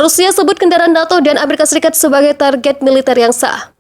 Rusia sebut kendaraan NATO dan Amerika Serikat sebagai target militer yang sah.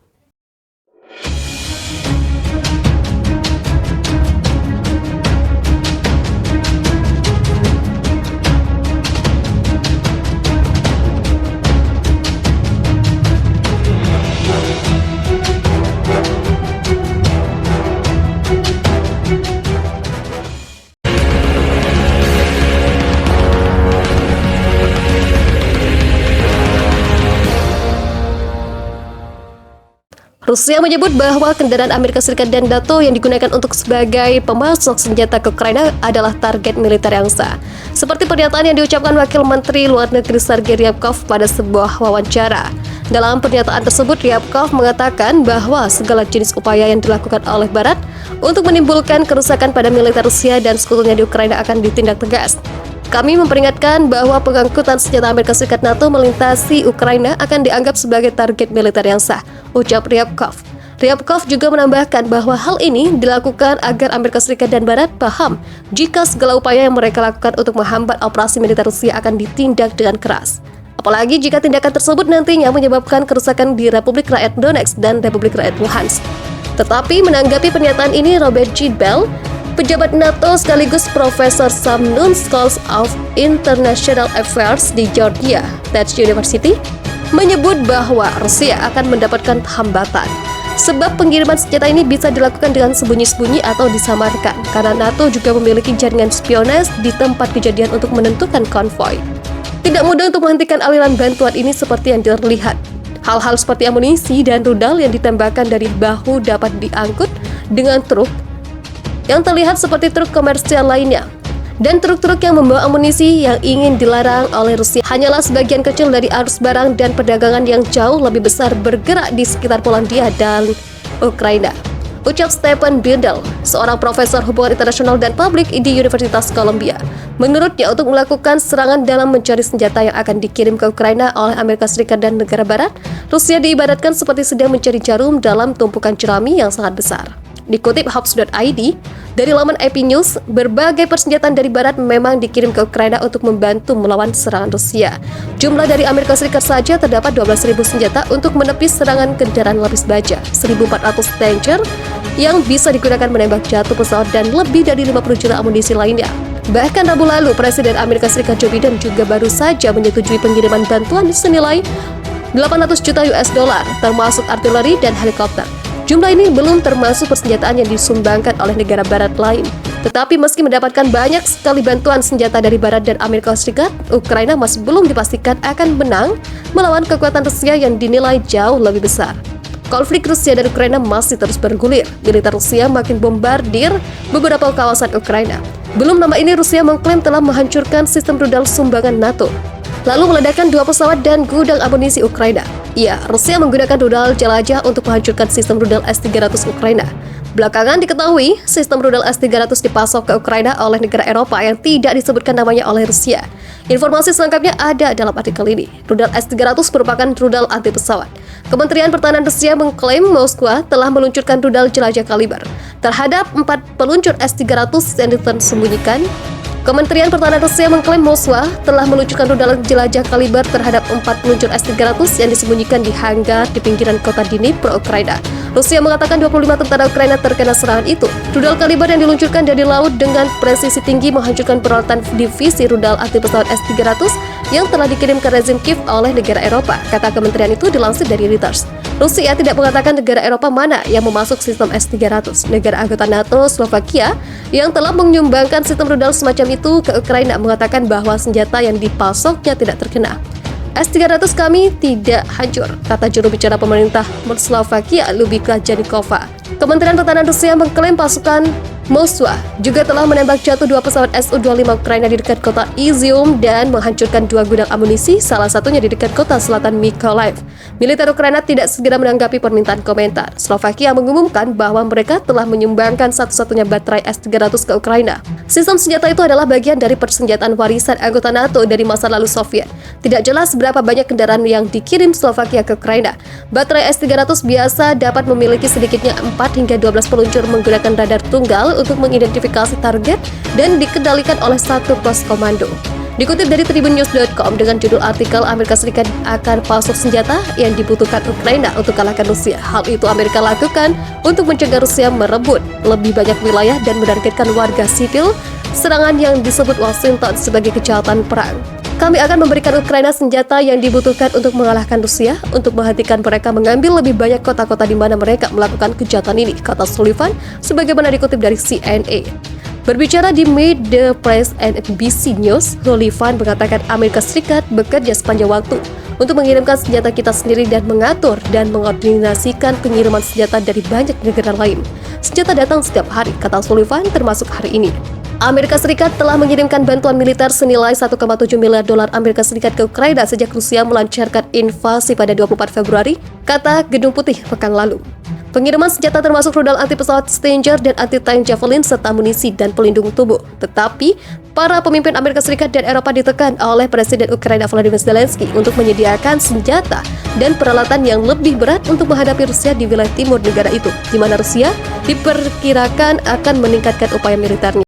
Rusia menyebut bahwa kendaraan Amerika Serikat dan NATO yang digunakan untuk sebagai pemasok senjata ke Ukraina adalah target militer yang sah. Seperti pernyataan yang diucapkan Wakil Menteri Luar Negeri Sergei Ryabkov pada sebuah wawancara. Dalam pernyataan tersebut, Ryabkov mengatakan bahwa segala jenis upaya yang dilakukan oleh Barat untuk menimbulkan kerusakan pada militer Rusia dan sekutunya di Ukraina akan ditindak tegas. Kami memperingatkan bahwa pengangkutan senjata Amerika Serikat NATO melintasi Ukraina akan dianggap sebagai target militer yang sah, ucap Ryabkov. Ryabkov juga menambahkan bahwa hal ini dilakukan agar Amerika Serikat dan Barat paham jika segala upaya yang mereka lakukan untuk menghambat operasi militer Rusia akan ditindak dengan keras. Apalagi jika tindakan tersebut nantinya menyebabkan kerusakan di Republik Rakyat Donetsk dan Republik Rakyat Luhansk. Tetapi menanggapi pernyataan ini, Robert G. Bell, pejabat NATO sekaligus Profesor Samnun School of International Affairs di Georgia Tech University, menyebut bahwa Rusia akan mendapatkan hambatan. Sebab pengiriman senjata ini bisa dilakukan dengan sembunyi-sembunyi atau disamarkan, karena NATO juga memiliki jaringan spionase di tempat kejadian untuk menentukan konvoi. Tidak mudah untuk menghentikan aliran bantuan ini seperti yang terlihat. Hal-hal seperti amunisi dan rudal yang ditembakkan dari bahu dapat diangkut dengan truk yang terlihat seperti truk komersial lainnya. Dan truk-truk yang membawa amunisi yang ingin dilarang oleh Rusia hanyalah sebagian kecil dari arus barang dan perdagangan yang jauh lebih besar bergerak di sekitar Polandia dan Ukraina, ucap Stephen Bindel, seorang profesor hubungan internasional dan publik di Universitas Columbia. Menurutnya, untuk melakukan serangan dalam mencari senjata yang akan dikirim ke Ukraina oleh Amerika Serikat dan negara barat, Rusia diibaratkan seperti sedang mencari jarum dalam tumpukan jerami yang sangat besar. Dikutip Hubs.id, dari laman AP News, berbagai persenjataan dari Barat memang dikirim ke Ukraina untuk membantu melawan serangan Rusia. Jumlah dari Amerika Serikat saja terdapat 12.000 senjata untuk menepis serangan kendaraan lapis baja, 1.400 tanker yang bisa digunakan menembak jatuh pesawat, dan lebih dari 50 juta amunisi lainnya. Bahkan Rabu lalu, Presiden Amerika Serikat Joe Biden juga baru saja menyetujui pengiriman bantuan senilai 800 juta US dollar, termasuk artileri dan helikopter. Jumlah ini belum termasuk persenjataan yang disumbangkan oleh negara barat lain. Tetapi meski mendapatkan banyak sekali bantuan senjata dari Barat dan Amerika Serikat, Ukraina masih belum dipastikan akan menang melawan kekuatan Rusia yang dinilai jauh lebih besar. Konflik Rusia dan Ukraina masih terus bergulir. Militer Rusia makin bombardir beberapa kawasan Ukraina. Belum lama ini Rusia mengklaim telah menghancurkan sistem rudal sumbangan NATO, lalu meledakkan 2 pesawat dan gudang amunisi Ukraina. Ya, Rusia menggunakan rudal jelajah untuk menghancurkan sistem rudal S-300 Ukraina. Belakangan diketahui, sistem rudal S-300 dipasok ke Ukraina oleh negara Eropa yang tidak disebutkan namanya oleh Rusia. Informasi selengkapnya ada dalam artikel ini. Rudal S-300 merupakan rudal anti pesawat. Kementerian Pertahanan Rusia mengklaim Moskwa telah meluncurkan rudal jelajah kaliber terhadap 4 peluncur S-300 yang disembunyikan. Kementerian Pertahanan Rusia mengklaim Moskwa telah meluncurkan rudal jelajah kaliber terhadap 4 peluncur S-300 yang disembunyikan di hanggar di pinggiran kota Dnipro, Ukraina. Rusia mengatakan 25 tentara Ukraina terkena serangan itu. Rudal kaliber yang diluncurkan dari laut dengan presisi tinggi menghancurkan peralatan divisi rudal anti pesawat S-300 yang telah dikirim ke rezim Kiev oleh negara Eropa, kata kementerian itu dilansir dari Reuters. Rusia tidak mengatakan negara Eropa mana yang memasuk sistem S-300. Negara anggota NATO, Slovakia, yang telah menyumbangkan sistem rudal semacam itu ke Ukraina, mengatakan bahwa senjata yang dipasoknya tidak terkena. S-300 kami tidak hancur, kata juru bicara pemerintah Slovakia, Lubika Janikova. Kementerian Pertahanan Rusia mengklaim pasukan Moskwa juga telah menembak jatuh 2 pesawat Su-25 Ukraina di dekat kota Izium dan menghancurkan 2 gudang amunisi, salah satunya di dekat kota selatan Mykolaiv. Militer Ukraina tidak segera menanggapi permintaan komentar. Slovakia mengumumkan bahwa mereka telah menyumbangkan satu-satunya baterai S-300 ke Ukraina. Sistem senjata itu adalah bagian dari persenjataan warisan anggota NATO dari masa lalu Soviet. Tidak jelas berapa banyak kendaraan yang dikirim Slovakia ke Ukraina. Baterai S-300 biasa dapat memiliki sedikitnya 4 hingga 12 peluncur menggunakan radar tunggal untuk mengidentifikasi target dan dikendalikan oleh satu pos komando. Dikutip dari tribunnews.com dengan judul artikel Amerika Serikat akan pasok senjata yang dibutuhkan Ukraina untuk kalahkan Rusia. Hal itu Amerika lakukan untuk mencegah Rusia merebut lebih banyak wilayah dan menargetkan warga sipil, serangan yang disebut Washington sebagai kejahatan perang. Kami akan memberikan Ukraina senjata yang dibutuhkan untuk mengalahkan Rusia, untuk menghentikan mereka mengambil lebih banyak kota-kota di mana mereka melakukan kejahatan ini, kata Sullivan, sebagaimana dikutip dari CNN. Berbicara di Meet the Press and NBC News, Sullivan mengatakan Amerika Serikat bekerja sepanjang waktu untuk mengirimkan senjata kita sendiri dan mengatur dan mengordinasikan pengiriman senjata dari banyak negara lain. Senjata datang setiap hari, kata Sullivan, termasuk hari ini. Amerika Serikat telah mengirimkan bantuan militer senilai 1,7 miliar dolar Amerika Serikat ke Ukraina sejak Rusia melancarkan invasi pada 24 Februari, kata Gedung Putih pekan lalu. Pengiriman senjata termasuk rudal anti-pesawat Stinger dan anti-tank Javelin serta amunisi dan pelindung tubuh. Tetapi, para pemimpin Amerika Serikat dan Eropa ditekan oleh Presiden Ukraina Volodymyr Zelensky untuk menyediakan senjata dan peralatan yang lebih berat untuk menghadapi Rusia di wilayah timur negara itu, di mana Rusia diperkirakan akan meningkatkan upaya militernya.